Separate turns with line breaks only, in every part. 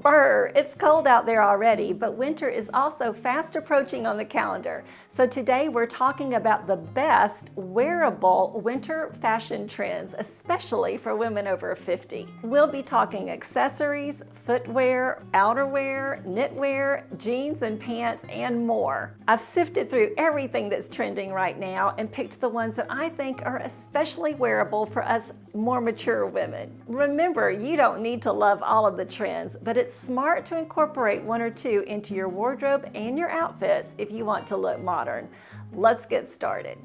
Brr, it's cold out there already, but winter is also fast approaching on the calendar. So today we're talking about the best wearable winter fashion trends, especially for women over 50. We'll be talking accessories, footwear, outerwear, knitwear, jeans and pants, and more. I've sifted through everything that's trending right now and picked the ones that I think are especially wearable for us more mature women. Remember, you don't need to love all of the trends, but it's smart to incorporate one or two into your wardrobe and your outfits if you want to look modern. Let's get started.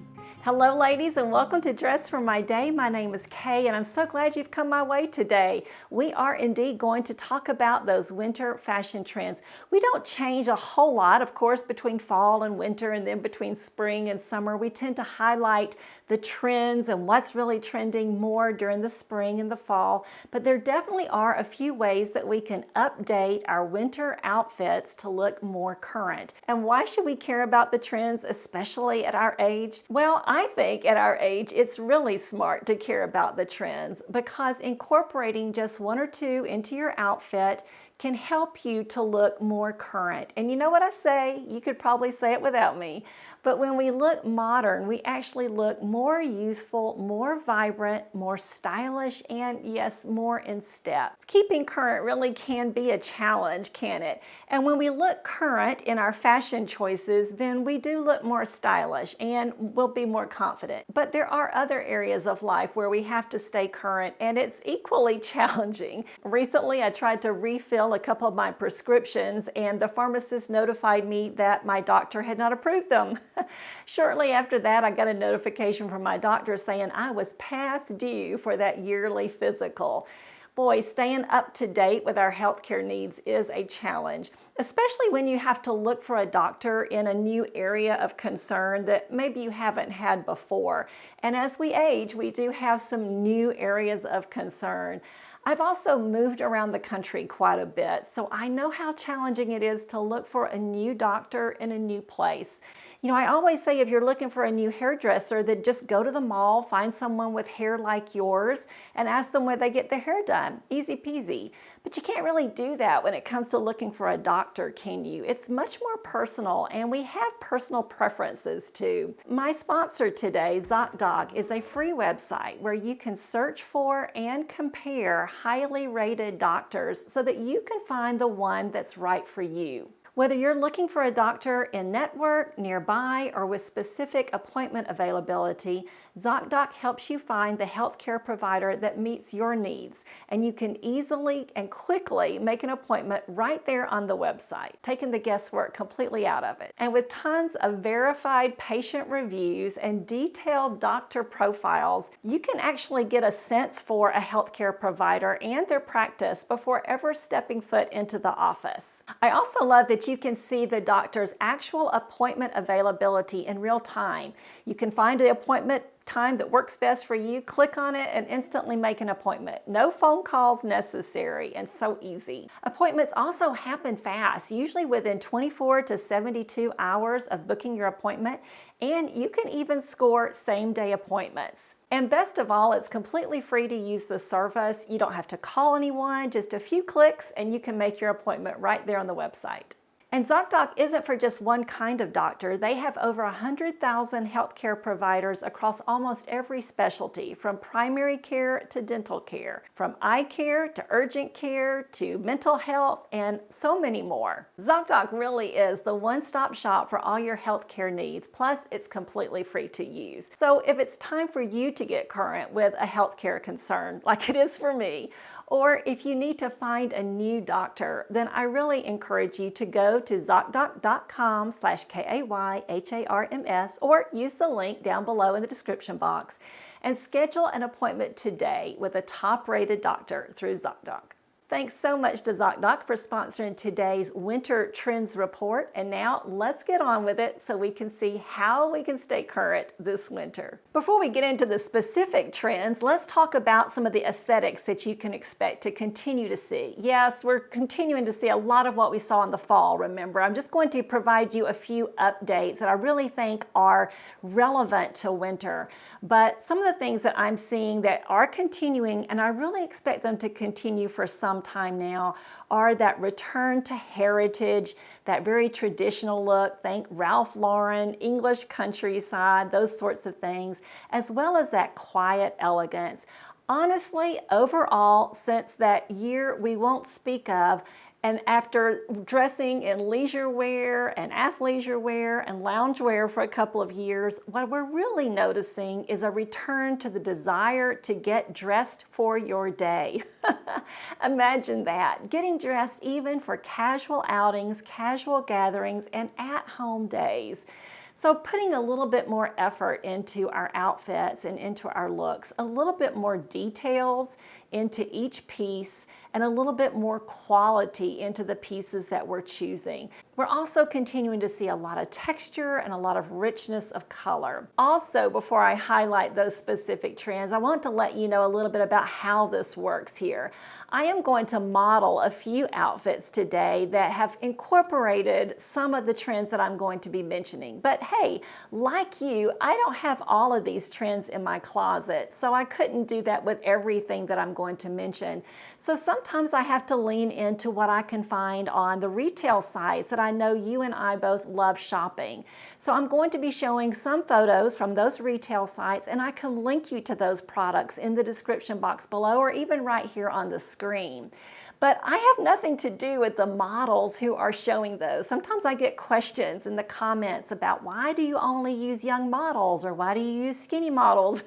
Hello ladies, and welcome to Dress for My Day. My name is Kay and I'm so glad you've come my way today. We are indeed going to talk about those winter fashion trends. We don't change a whole lot, of course, between fall and winter, and then between spring and summer. We tend to highlight the trends and what's really trending more during the spring and the fall, but there definitely are a few ways that we can update our winter outfits to look more current. And why should we care about the trends, especially at our age? Well, I think at our age, it's really smart to care about the trends because incorporating just one or two into your outfit can help you to look more current. And you know what I say? You could probably say it without me. But when we look modern, we actually look more youthful, more vibrant, more stylish, and yes, more in step. Keeping current really can be a challenge, can it? And when we look current in our fashion choices, then we do look more stylish and we'll be more confident. But there are other areas of life where we have to stay current, and it's equally challenging. Recently, I tried to refill a couple of my prescriptions and the pharmacist notified me that my doctor had not approved them. Shortly after that, I got a notification from my doctor saying I was past due for that yearly physical. Boy, staying up to date with our healthcare needs is a challenge, especially when you have to look for a doctor in a new area of concern that maybe you haven't had before. And as we age, we do have some new areas of concern. I've also moved around the country quite a bit, so I know how challenging it is to look for a new doctor in a new place. You know, I always say if you're looking for a new hairdresser, then just go to the mall, find someone with hair like yours, and ask them where they get their hair done. Easy peasy. But you can't really do that when it comes to looking for a doctor, can you? It's much more personal, and we have personal preferences too. My sponsor today, ZocDoc, is a free website where you can search for and compare highly rated doctors so that you can find the one that's right for you. Whether you're looking for a doctor in network, nearby, or with specific appointment availability, ZocDoc helps you find the healthcare provider that meets your needs, and you can easily and quickly make an appointment right there on the website, taking the guesswork completely out of it. And with tons of verified patient reviews and detailed doctor profiles, you can actually get a sense for a healthcare provider and their practice before ever stepping foot into the office. I also love that you can see the doctor's actual appointment availability in real time. You can find the appointment time that works best for you, click on it, and instantly make an appointment. No phone calls necessary, and so easy. Appointments also happen fast, usually within 24 to 72 hours of booking your appointment, and you can even score same-day appointments. And best of all, it's completely free to use the service. You don't have to call anyone, just a few clicks, and you can make your appointment right there on the website. And ZocDoc isn't for just one kind of doctor. They have over 100,000 healthcare providers across almost every specialty, from primary care to dental care, from eye care to urgent care to mental health, and so many more. ZocDoc really is the one-stop shop for all your healthcare needs, plus it's completely free to use. So if it's time for you to get current with a healthcare concern, like it is for me, or if you need to find a new doctor, then I really encourage you to go to ZocDoc.com/KAYHARMS or use the link down below in the description box and schedule an appointment today with a top-rated doctor through ZocDoc. Thanks so much to ZocDoc for sponsoring today's Winter Trends Report. And now let's get on with it so we can see how we can stay current this winter. Before we get into the specific trends, let's talk about some of the aesthetics that you can expect to continue to see. Yes, we're continuing to see a lot of what we saw in the fall, remember. I'm just going to provide you a few updates that I really think are relevant to winter. But some of the things that I'm seeing that are continuing, and I really expect them to continue for some some time now are that return to heritage, that very traditional look. Think Ralph Lauren, English countryside, those sorts of things, as well as that quiet elegance. Honestly, overall, since that year we won't speak of, and after dressing in leisure wear and athleisure wear and lounge wear for a couple of years, what we're really noticing is a return to the desire to get dressed for your day. Imagine that, getting dressed even for casual outings, casual gatherings, and at-home days. So putting a little bit more effort into our outfits and into our looks, a little bit more details into each piece, and a little bit more quality into the pieces that we're choosing. We're also continuing to see a lot of texture and a lot of richness of color. Also, before I highlight those specific trends, I want to let you know a little bit about how this works here. I am going to model a few outfits today that have incorporated some of the trends that I'm going to be mentioning. But hey, like you, I don't have all of these trends in my closet, so I couldn't do that with everything that I'm going to mention. So sometimes I have to lean into what I can find on the retail sites that I know you and I both love shopping. So I'm going to be showing some photos from those retail sites, and I can link you to those products in the description box below or even right here on the screen. But I have nothing to do with the models who are showing those. Sometimes I get questions in the comments about why do you only use young models or why do you use skinny models?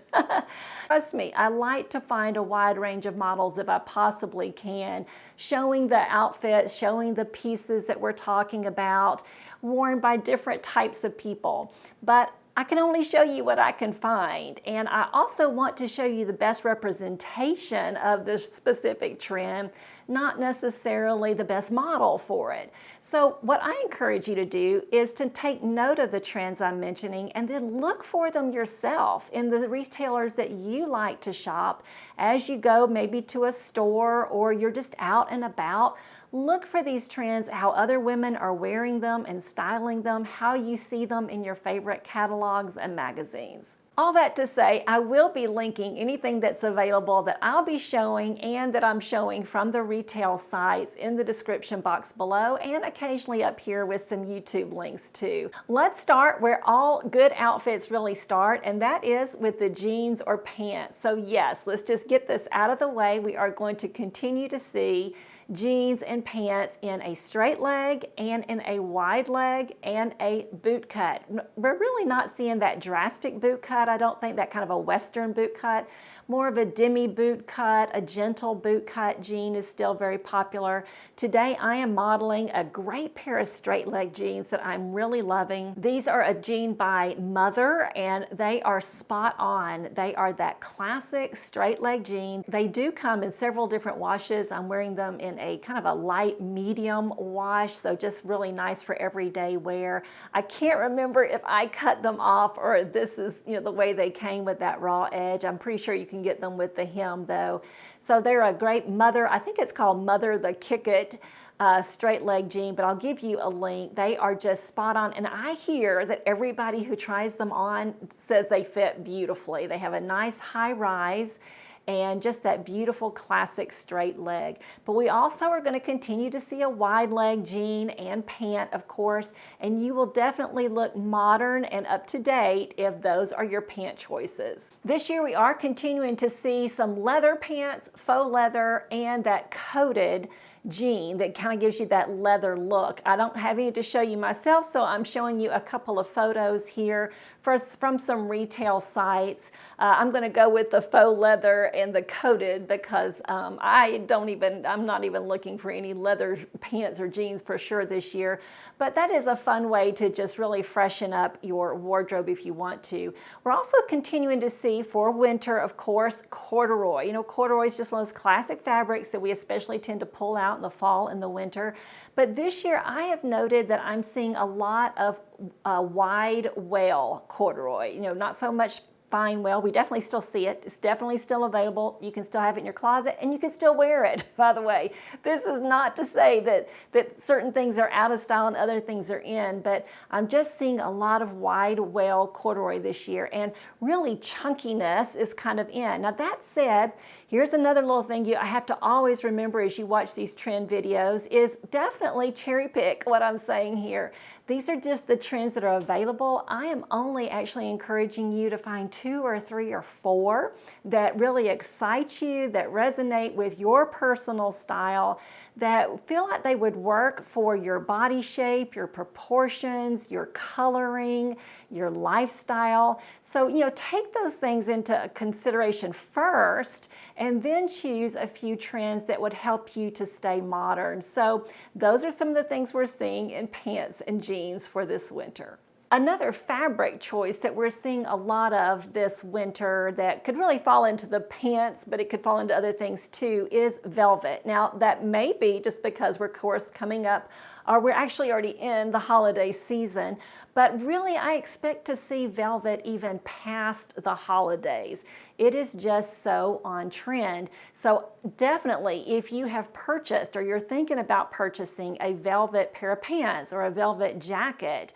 Trust me, I like to find a wide range of models if I possibly can, showing the outfits, showing the pieces that we're talking about, worn by different types of people. But I can only show you what I can find, and I also want to show you the best representation of the specific trend, not necessarily the best model for it. So what I encourage you to do is to take note of the trends I'm mentioning and then look for them yourself in the retailers that you like to shop as you go maybe to a store or you're just out and about. Look for these trends, how other women are wearing them and styling them, how you see them in your favorite catalogs and magazines. All that to say, I will be linking anything that's available that I'll be showing and that I'm showing from the retail sites in the description box below and occasionally up here with some YouTube links too. Let's start where all good outfits really start, and that is with the jeans or pants. So yes, let's just get this out of the way. We are going to continue to see jeans and pants in a straight leg and in a wide leg and a boot cut. We're really not seeing that drastic boot cut. I don't think that kind of a Western boot cut. More of a demi boot cut, a gentle boot cut jean is still very popular. Today I am modeling a great pair of straight leg jeans that I'm really loving. These are a jean by Mother and they are spot on. They are that classic straight leg jean. They do come in several different washes. I'm wearing them in a kind of a light medium wash, so just really nice for everyday wear. I can't remember if I cut them off or if this is the way they came with that raw edge. I'm pretty sure you can get them with the hem though. So they're a great Mother, I think it's called Mother the Kick It straight leg jean, but I'll give you a link. They are just spot on, and I hear that everybody who tries them on says they fit beautifully. They have a nice high rise and just that beautiful classic straight leg. But we also are going to continue to see a wide leg jean and pant, of course, and you will definitely look modern and up to date if those are your pant choices. This year we are continuing to see some leather pants, faux leather, and that coated jean that kind of gives you that leather look. I don't have any to show you myself, so I'm showing you a couple of photos here from some retail sites. I'm going to go with the faux leather and the coated because I'm not even looking for any leather pants or jeans for sure this year. But that is a fun way to just really freshen up your wardrobe if you want to. We're also continuing to see for winter, of course, corduroy. Corduroy is just one of those classic fabrics that we especially tend to pull out in the fall and the winter. But this year I have noted that I'm seeing a lot of wide wale corduroy, not so much fine well. We definitely still see it. It's definitely still available. You can still have it in your closet and you can still wear it, by the way. This is not to say that certain things are out of style and other things are in, but I'm just seeing a lot of wide well corduroy this year, and really chunkiness is kind of in. Now that said, here's another little thing I have to always remember as you watch these trend videos is definitely cherry pick what I'm saying here. These are just the trends that are available. I am only actually encouraging you to find 2 or 3 or 4 that really excite you, that resonate with your personal style, that feel like they would work for your body shape, your proportions, your coloring, your lifestyle. So, take those things into consideration first and then choose a few trends that would help you to stay modern. So those are some of the things we're seeing in pants and jeans for this winter. Another fabric choice that we're seeing a lot of this winter that could really fall into the pants, but it could fall into other things too, is velvet. Now that may be just because we're, of course, coming up, or we're actually already in the holiday season, but really I expect to see velvet even past the holidays. It is just so on trend. So definitely, if you have purchased or you're thinking about purchasing a velvet pair of pants or a velvet jacket,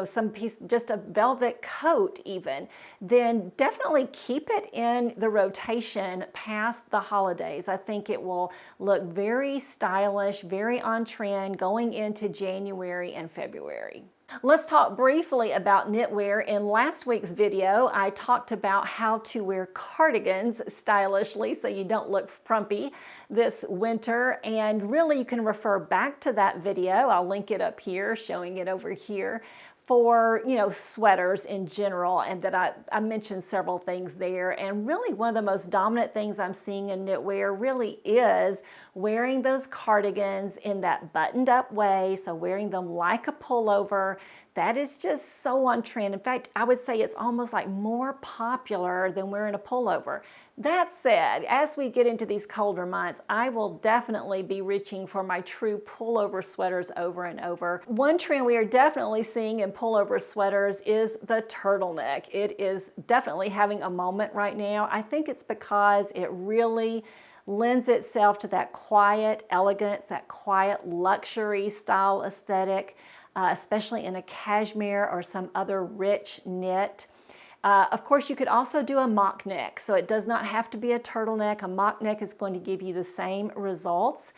some piece, just a velvet coat even, then definitely keep it in the rotation past the holidays. I think it will look very stylish, very on trend going into January and February. Let's talk briefly about knitwear. In last week's video, I talked about how to wear cardigans stylishly so you don't look frumpy this winter, and really you can refer back to that video. I'll link it up here, showing it over here, for sweaters in general, and that I mentioned several things there. And really one of the most dominant things I'm seeing in knitwear really is wearing those cardigans in that buttoned up way, so wearing them like a pullover. That is just so on trend. In fact, I would say it's almost like more popular than wearing a pullover. That said, as we get into these colder months, I will definitely be reaching for my true pullover sweaters over and over. One trend we are definitely seeing in pullover sweaters is the turtleneck. It is definitely having a moment right now. I think it's because it really lends itself to that quiet elegance, that quiet luxury style aesthetic, especially in a cashmere or some other rich knit. Of course, you could also do a mock neck, so it does not have to be a turtleneck. A mock neck is going to give you the same results.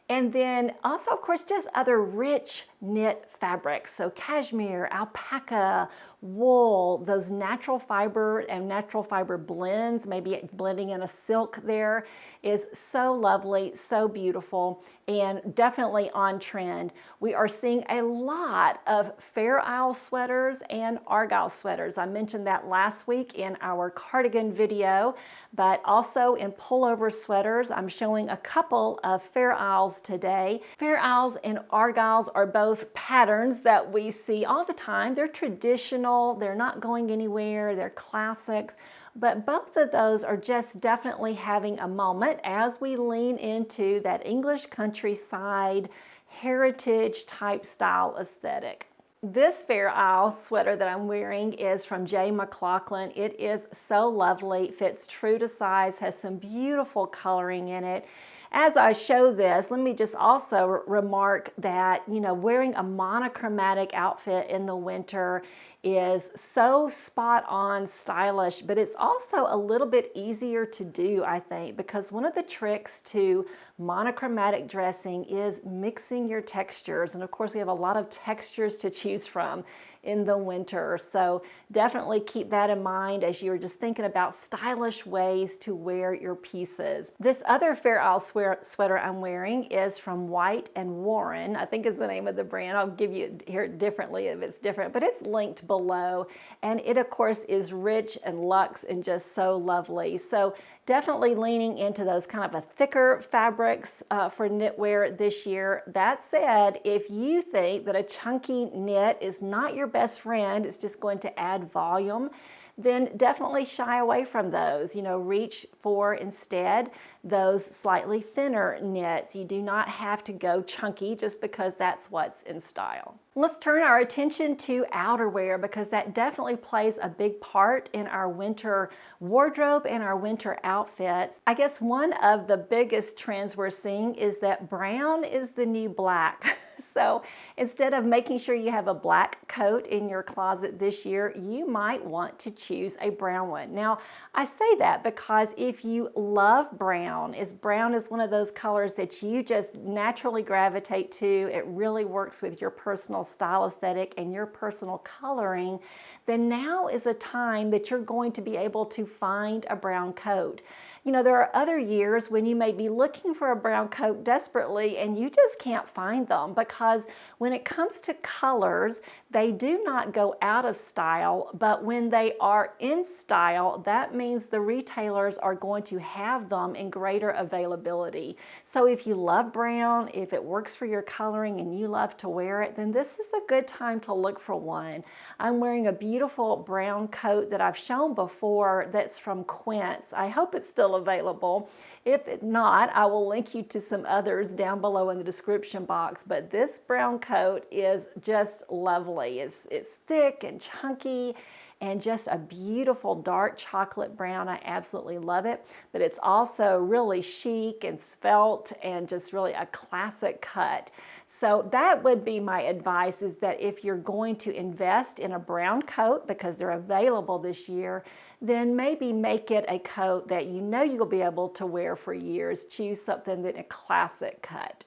And then also, of course, just other rich knit fabrics. So cashmere, alpaca, wool, those natural fiber and natural fiber blends, maybe blending in a silk there, is so lovely, so beautiful, and definitely on trend. We are seeing a lot of Fair Isle sweaters and Argyle sweaters. I mentioned that last week in our cardigan video, but also in pullover sweaters. I'm showing a couple of Fair Isles today. Fair Isles and Argyles are both patterns that we see all the time. They're traditional, they're not going anywhere, they're classics, but both of those are just definitely having a moment as we lean into that English countryside heritage type style aesthetic. This Fair Isle sweater that I'm wearing is from J. McLaughlin. It is so lovely, fits true to size, has some beautiful coloring in it. As I show this, let me just also remark that, wearing a monochromatic outfit in the winter is so spot on stylish, but it's also a little bit easier to do, I think, because one of the tricks to monochromatic dressing is mixing your textures. And of course, we have a lot of textures to choose from in the winter. So definitely keep that in mind as you're just thinking about stylish ways to wear your pieces. This other Fair Isle sweater I'm wearing is from White and Warren. I think is the name of the brand. I'll give you here differently if it's different, but it's linked below. And it, of course, is rich and luxe and just so lovely. So definitely leaning into those kind of a thicker fabrics for knitwear this year. That said, if you think that a chunky knit is not your best friend, it's just going to add volume, then definitely shy away from those. Reach for instead those slightly thinner knits. You do not have to go chunky just because that's what's in style. Let's turn our attention to outerwear, because that definitely plays a big part in our winter wardrobe and our winter outfits. I guess one of the biggest trends we're seeing is that brown is the new black. So instead of making sure you have a black coat in your closet this year, you might want to choose a brown one. Now, I say that because if you love brown is one of those colors that you just naturally gravitate to, it really works with your personal style aesthetic and your personal coloring, then now is a time that you're going to be able to find a brown coat. There are other years when you may be looking for a brown coat desperately and you just can't find them, because when it comes to colors, they do not go out of style, but when they are in style, that means the retailers are going to have them in greater availability. So if you love brown, if it works for your coloring and you love to wear it, then this is a good time to look for one. I'm wearing a beautiful brown coat that I've shown before that's from Quince. I hope it's still available. If not, I will link you to some others down below in the description box. But this brown coat is just lovely. It's thick and chunky and just a beautiful dark chocolate brown. I absolutely love it. But it's also really chic and svelte and just really a classic cut. So that would be my advice, is that if you're going to invest in a brown coat because they're available this year, then maybe make it a coat that you know you'll be able to wear for years. Choose something that's a classic cut.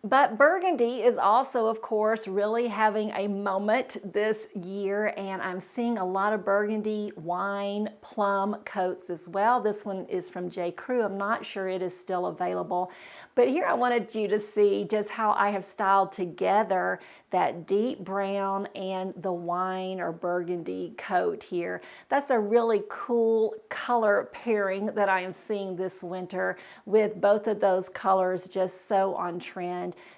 But burgundy is also, of course, really having a moment this year, and I'm seeing a lot of burgundy wine plum coats as well. This one is from J. Crew. I'm not sure it is still available, but here I wanted you to see just how I have styled together that deep brown and the wine or burgundy coat here. That's a really cool color pairing that I am seeing this winter, with both of those colors just so on trend.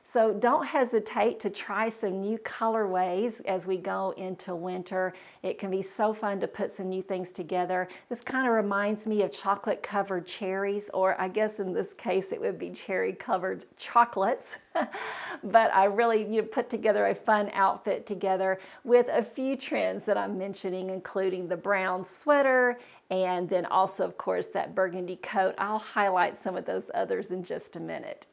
So don't hesitate to try some new colorways as we go into winter. It can be so fun to put some new things together. This kind of reminds me of chocolate covered cherries, or I guess in this case it would be cherry covered chocolates. But I really put together a fun outfit together with a few trends that I'm mentioning, including the brown sweater and then also, of course, that burgundy coat. I'll highlight some of those others in just a minute.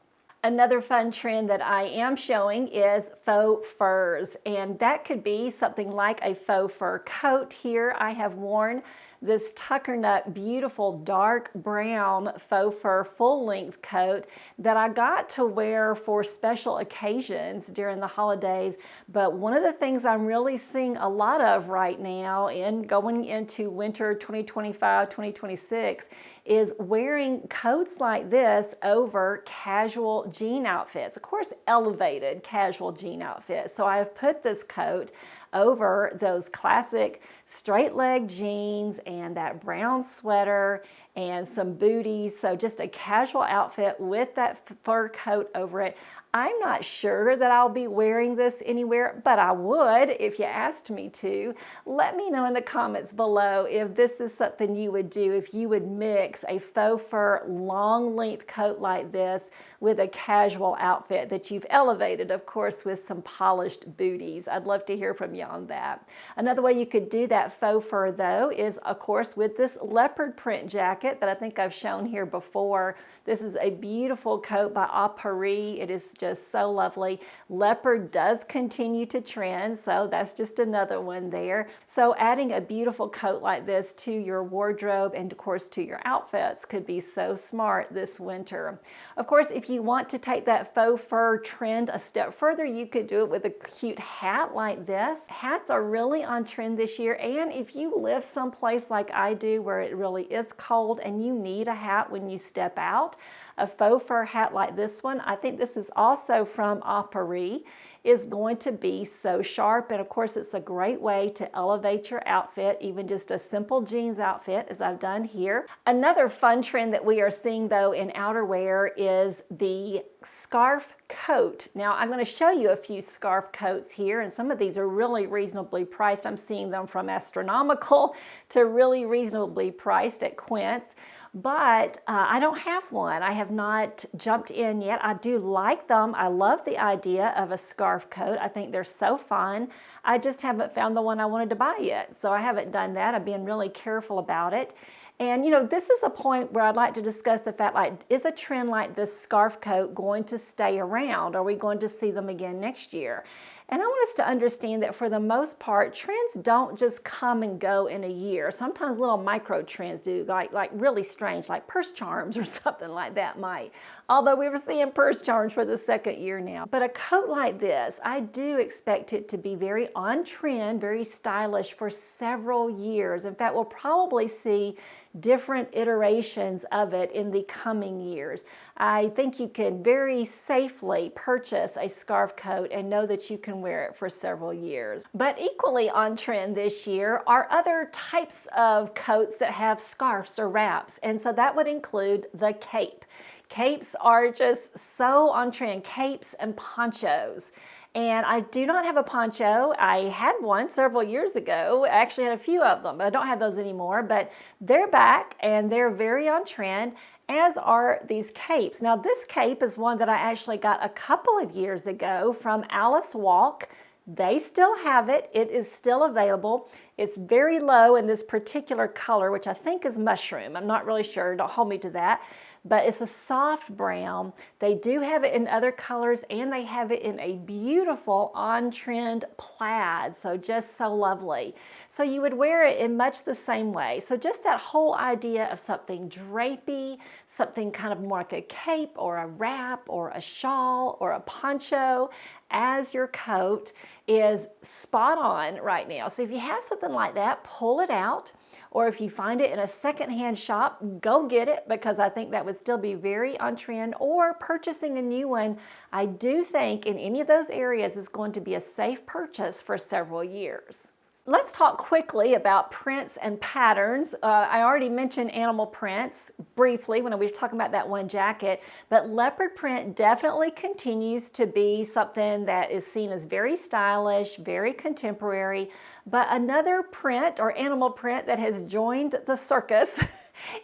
Another fun trend that I am showing is faux furs, and that could be something like a faux fur coat. Here I have worn this tuckernuck beautiful dark brown faux fur full-length coat that I got to wear for special occasions during the holidays. But one of the things I'm really seeing a lot of right now and going into winter 2025-2026 is wearing coats like this over casual jean outfits. Of course, elevated casual jean outfits. So I have put this coat over those classic straight leg jeans and that brown sweater and some booties. So just a casual outfit with that fur coat over it. I'm not sure that I'll be wearing this anywhere, but I would if you asked me to. Let me know in the comments below if this is something you would do, if you would mix a faux fur long length coat like this with a casual outfit that you've elevated, of course, with some polished booties. I'd love to hear from you on that. Another way you could do that faux fur though is, of course, with this leopard print jacket that I think I've shown here before. This is a beautiful coat by Outerwear. It is just so lovely. Leopard does continue to trend, so that's just another one there. So adding a beautiful coat like this to your wardrobe and of course to your outfits could be so smart this winter. Of course, if you want to take that faux fur trend a step further, you could do it with a cute hat like this. Hats are really on trend this year, and if you live someplace like I do where it really is cold and you need a hat when you step out, a faux fur hat like this one, I think this is also from Outerwear. is going to be so sharp. And of course, it's a great way to elevate your outfit, even just a simple jeans outfit, as I've done here. Another fun trend that we are seeing though in outerwear is the scarf coat. Now I'm going to show you a few scarf coats here, and some of these are really reasonably priced. I'm seeing them from astronomical to really reasonably priced at Quince, but I don't have one. I have not jumped in yet. I do like them. I love the idea of a scarf coat. I think they're so fun. I just haven't found the one I wanted to buy yet, so I haven't done that. I'm being really careful about it. And this is a point where I'd like to discuss the fact, like, is a trend like this scarf coat going to stay around? Are we going to see them again next year? And I want us to understand that for the most part, trends don't just come and go in a year. Sometimes little micro trends do, like really strange, like purse charms or something like that might. Although we were seeing purse charms for the second year now. But a coat like this, I do expect it to be very on trend, very stylish for several years. In fact, we'll probably see different iterations of it in the coming years. I think you can very safely purchase a scarf coat and know that you can wear it for several years. But equally on trend this year are other types of coats that have scarves or wraps, and so that would include the cape. Capes are just so on trend, capes and ponchos. And I do not have a poncho. I had one several years ago. I actually had a few of them, but I don't have those anymore. But they're back and they're very on trend, as are these capes. Now this cape is one that I actually got a couple of years ago from Alice Walk. They still have it. It is still available. It's very low in this particular color, which I think is mushroom. I'm not really sure. Don't hold me to that. But it's a soft brown. They do have it in other colors, and they have it in a beautiful on-trend plaid, so just so lovely. So you would wear it in much the same way. So just that whole idea of something drapey, something kind of more like a cape or a wrap or a shawl or a poncho as your coat is spot on right now. So if you have something like that, pull it out. Or if you find it in a secondhand shop, go get it, because I think that would still be very on trend. Or purchasing a new one, I do think in any of those areas is going to be a safe purchase for several years. Let's talk quickly about prints and patterns. I already mentioned animal prints briefly when we were talking about that one jacket, but leopard print definitely continues to be something that is seen as very stylish, very contemporary. But another print or animal print that has joined the circus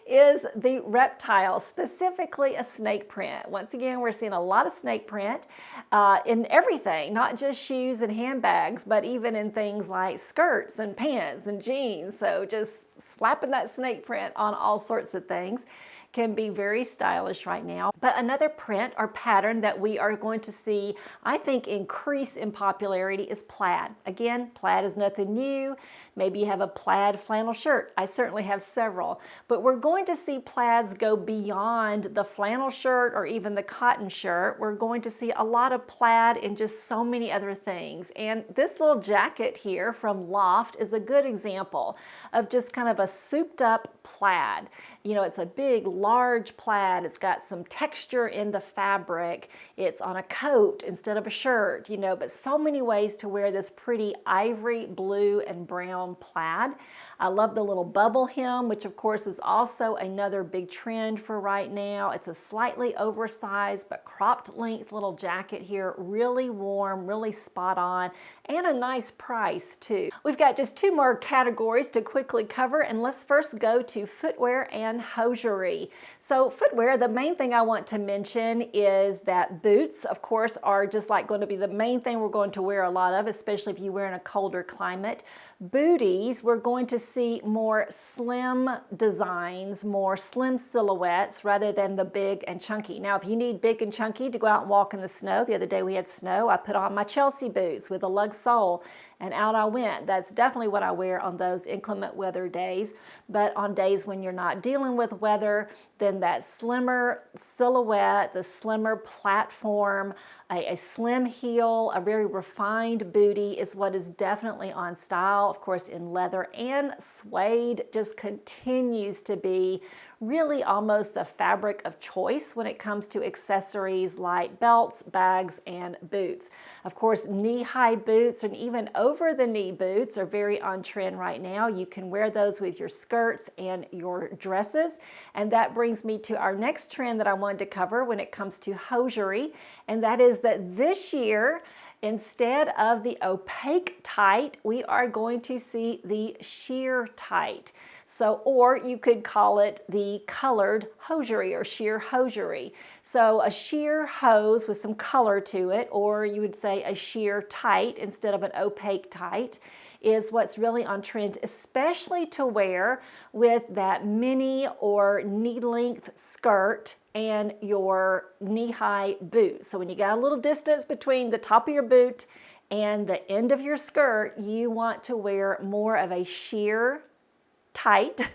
is the reptile, specifically a snake print. Once again, we're seeing a lot of snake print in everything, not just shoes and handbags, but even in things like skirts and pants and jeans. So just slapping that snake print on all sorts of things can be very stylish right now. But another print or pattern that we are going to see, I think, increase in popularity is plaid. Again, plaid is nothing new. Maybe you have a plaid flannel shirt. I certainly have several. But we're going to see plaids go beyond the flannel shirt or even the cotton shirt. We're going to see a lot of plaid in just so many other things. And this little jacket here from Loft is a good example of just kind of a souped up plaid. You know, it's a big, large plaid. It's got some texture in the fabric. It's on a coat instead of a shirt, you know, but so many ways to wear this pretty ivory, blue, and brown plaid. I love the little bubble hem, which of course is also another big trend for right now. It's a slightly oversized but cropped length little jacket here. Really warm, really spot on, and a nice price too. We've got just two more categories to quickly cover, and let's first go to footwear and hosiery. So footwear, the main thing I want to mention is that boots, of course, are just like going to be the main thing we're going to wear a lot of, especially if you wear in a colder climate. Booties, we're going to see more slim designs, more slim silhouettes rather than the big and chunky. Now, if you need big and chunky to go out and walk in the snow, the other day we had snow, I put on my Chelsea boots with a lug sole and out I went. That's definitely what I wear on those inclement weather days. But on days when you're not dealing with weather, then that slimmer silhouette, the slimmer platform, A slim heel, a very refined booty is what is definitely on style. Of course, in leather and suede just continues to be really almost the fabric of choice when it comes to accessories like belts, bags, and boots. Of course, knee-high boots and even over-the-knee boots are very on trend right now. You can wear those with your skirts and your dresses. And that brings me to our next trend that I wanted to cover when it comes to hosiery, and that is that this year, instead of the opaque tight, we are going to see the sheer tight. So, or you could call it the colored hosiery or sheer hosiery. So a sheer hose with some color to it, or you would say a sheer tight instead of an opaque tight, is what's really on trend, especially to wear with that mini or knee-length skirt and your knee-high boot. So when you got a little distance between the top of your boot and the end of your skirt, you want to wear more of a sheer tight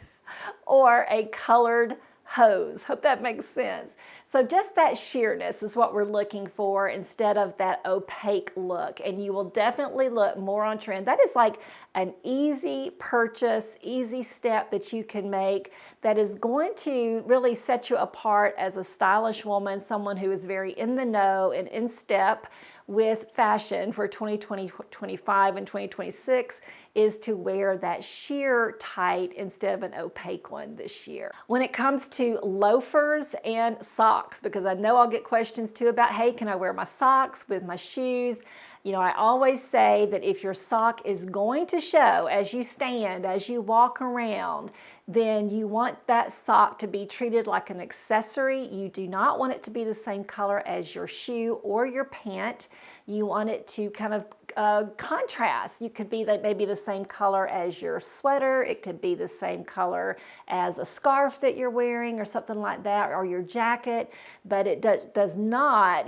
or a colored hose. Hope that makes sense. So just that sheerness is what we're looking for instead of that opaque look, and you will definitely look more on trend. That is like an easy purchase, easy step that you can make that is going to really set you apart as a stylish woman, someone who is very in the know and in step with fashion for 2020, 2025, and 2026 is to wear that sheer tight instead of an opaque one this year. When it comes to loafers and socks, because I know I'll get questions too about, hey, can I wear my socks with my shoes? You know, I always say that if your sock is going to show as you stand, as you walk around, then you want that sock to be treated like an accessory. You do not want it to be the same color as your shoe or your pant. You want it to kind of contrast. You could be maybe the same color as your sweater. It could be the same color as a scarf that you're wearing or something like that, or your jacket, but it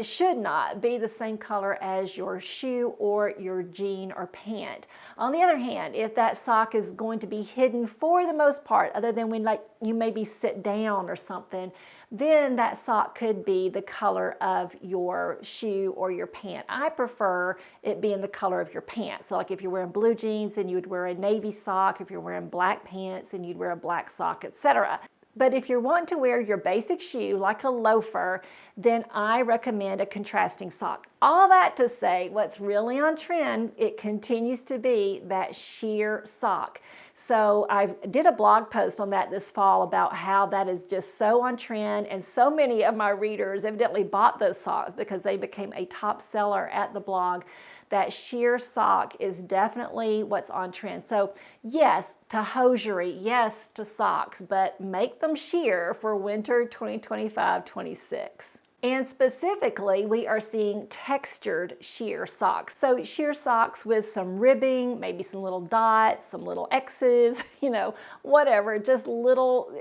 should not be the same color as your shoe or your jean or pant. On the other hand, if that sock is going to be hidden for the most part, other than when like you maybe sit down or something, then that sock could be the color of your shoe or your pant. I prefer it being the color of your pants. So like if you're wearing blue jeans, then you would wear a navy sock. If you're wearing black pants, then you'd wear a black sock, etc. But if you're wanting to wear your basic shoe like a loafer, then I recommend a contrasting sock. All that to say, what's really on trend, it continues to be that sheer sock. So I did a blog post on that this fall about how that is just so on trend, and so many of my readers evidently bought those socks because they became a top seller at the blog. That sheer sock is definitely what's on trend. So yes to hosiery, yes to socks, but make them sheer for winter 2025-26. And specifically, we are seeing textured sheer socks. So sheer socks with some ribbing, maybe some little dots, some little X's, you know, whatever, just a little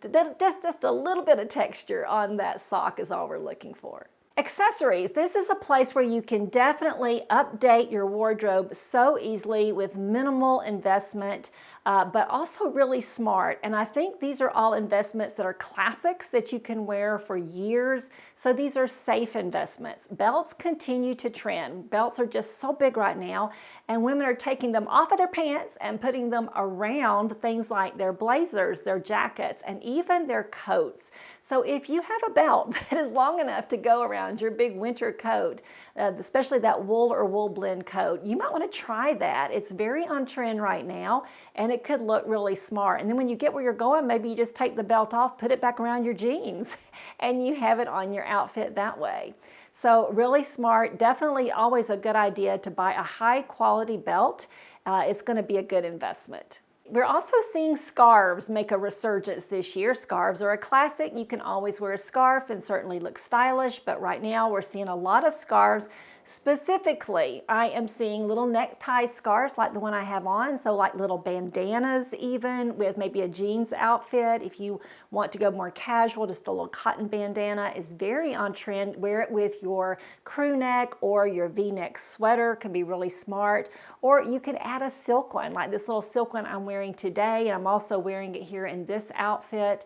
bit of texture on that sock is all we're looking for. Accessories. This is a place where you can definitely update your wardrobe so easily with minimal investment, but also really smart. And I think these are all investments that are classics that you can wear for years. So these are safe investments. Belts continue to trend. Belts are just so big right now, and women are taking them off of their pants and putting them around things like their blazers, their jackets, and even their coats. So if you have a belt that is long enough to go around your big winter coat, especially that wool or wool blend coat, you might want to try that. It's very on trend right now, and it could look really smart. And then when you get where you're going, maybe you just take the belt off, put it back around your jeans, and you have it on your outfit that way. So really smart. Definitely always a good idea to buy a high quality belt. It's going to be a good investment. We're also seeing scarves make a resurgence this year. Scarves are a classic. You can always wear a scarf and certainly look stylish, but right now we're seeing a lot of scarves. Specifically, I am seeing little necktie scarves like the one I have on, so like little bandanas even with maybe a jeans outfit. If you want to go more casual, just a little cotton bandana is very on trend. Wear it with your crew neck or your V-neck sweater, can be really smart. Or you could add a silk one, like this little silk one I'm wearing today, and I'm also wearing it here in this outfit.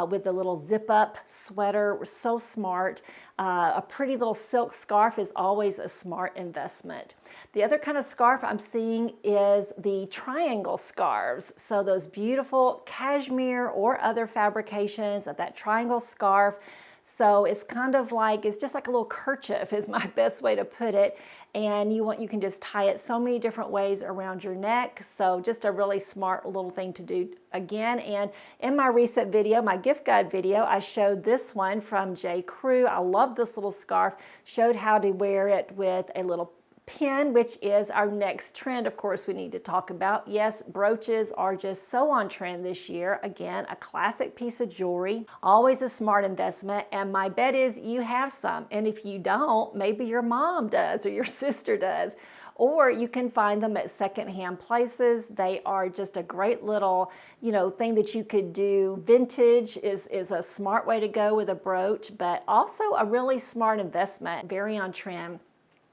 with the little zip-up sweater. So smart. A pretty little silk scarf is always a smart investment. The other kind of scarf I'm seeing is the triangle scarves. So those beautiful cashmere or other fabrications of that triangle scarf. So it's kind of like, it's just like a little kerchief is my best way to put it. And you can just tie it so many different ways around your neck. So just a really smart little thing to do again. And in my recent video, my gift guide video, I showed this one from J. Crew. I love this little scarf. Showed how to wear it with a little pin, which is our next trend, of course, we need to talk about. Yes, brooches are just so on trend this year. Again, a classic piece of jewelry, always a smart investment, and my bet is you have some. And if you don't, maybe your mom does or your sister does. Or you can find them at secondhand places. They are just a great little, thing that you could do. Vintage is a smart way to go with a brooch, but also a really smart investment, very on trend.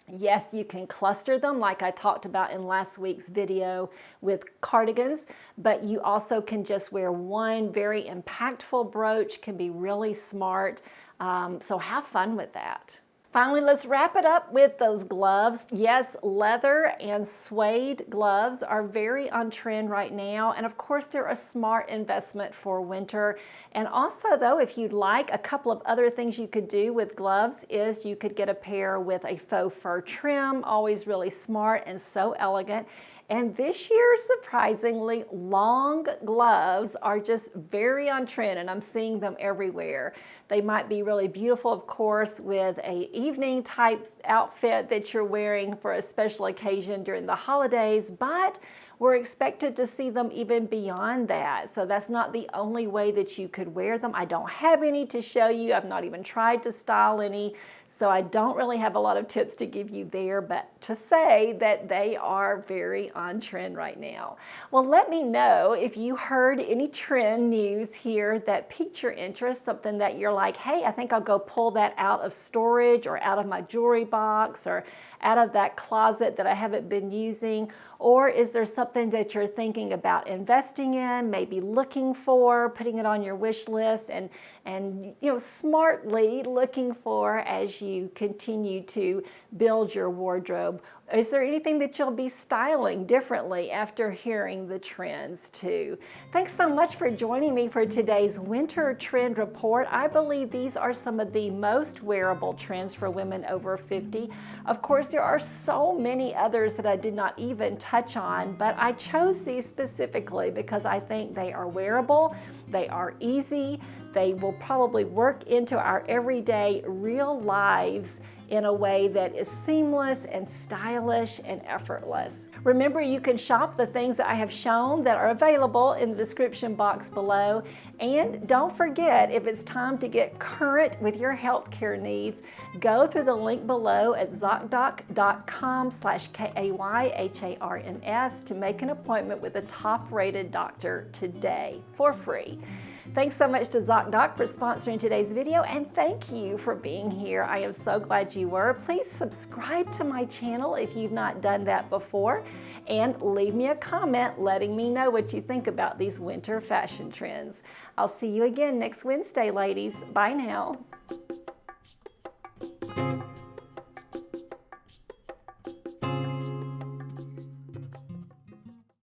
Yes, you can cluster them like I talked about in last week's video with cardigans, but you also can just wear one very impactful brooch, can be really smart. So have fun with that. Finally, let's wrap it up with those gloves. Yes, leather and suede gloves are very on trend right now. And of course, they're a smart investment for winter. And also though, if you'd like, a couple of other things you could do with gloves is you could get a pair with a faux fur trim, always really smart and so elegant. And this year, surprisingly, long gloves are just very on trend, and I'm seeing them everywhere. They might be really beautiful, of course, with an evening type outfit that you're wearing for a special occasion during the holidays, but we're expected to see them even beyond that. So that's not the only way that you could wear them. I don't have any to show you. I've not even tried to style any. So I don't really have a lot of tips to give you there, but to say that they are very on trend right now. Well, let me know if you heard any trend news here that piqued your interest, something that you're like, hey, I think I'll go pull that out of storage or out of my jewelry box or out of that closet that I haven't been using. Or is there something that you're thinking about investing in, maybe looking for, putting it on your wish list and smartly looking for as you continue to build your wardrobe? Is there anything that you'll be styling differently after hearing the trends too? Thanks so much for joining me for today's winter trend report. I believe these are some of the most wearable trends for women over 50. Of course, there are so many others that I did not even touch on, but I chose these specifically because I think they are wearable, they are easy, they will probably work into our everyday real lives in a way that is seamless and stylish and effortless. Remember, you can shop the things that I have shown that are available in the description box below. And don't forget, if it's time to get current with your healthcare needs, go through the link below at ZocDoc.com/KAYHARNS to make an appointment with a top-rated doctor today for free. Thanks so much to ZocDoc for sponsoring today's video, and thank you for being here. I am so glad you were. Please subscribe to my channel if you've not done that before, and leave me a comment letting me know what you think about these winter fashion trends. I'll see you again next Wednesday, ladies. Bye now.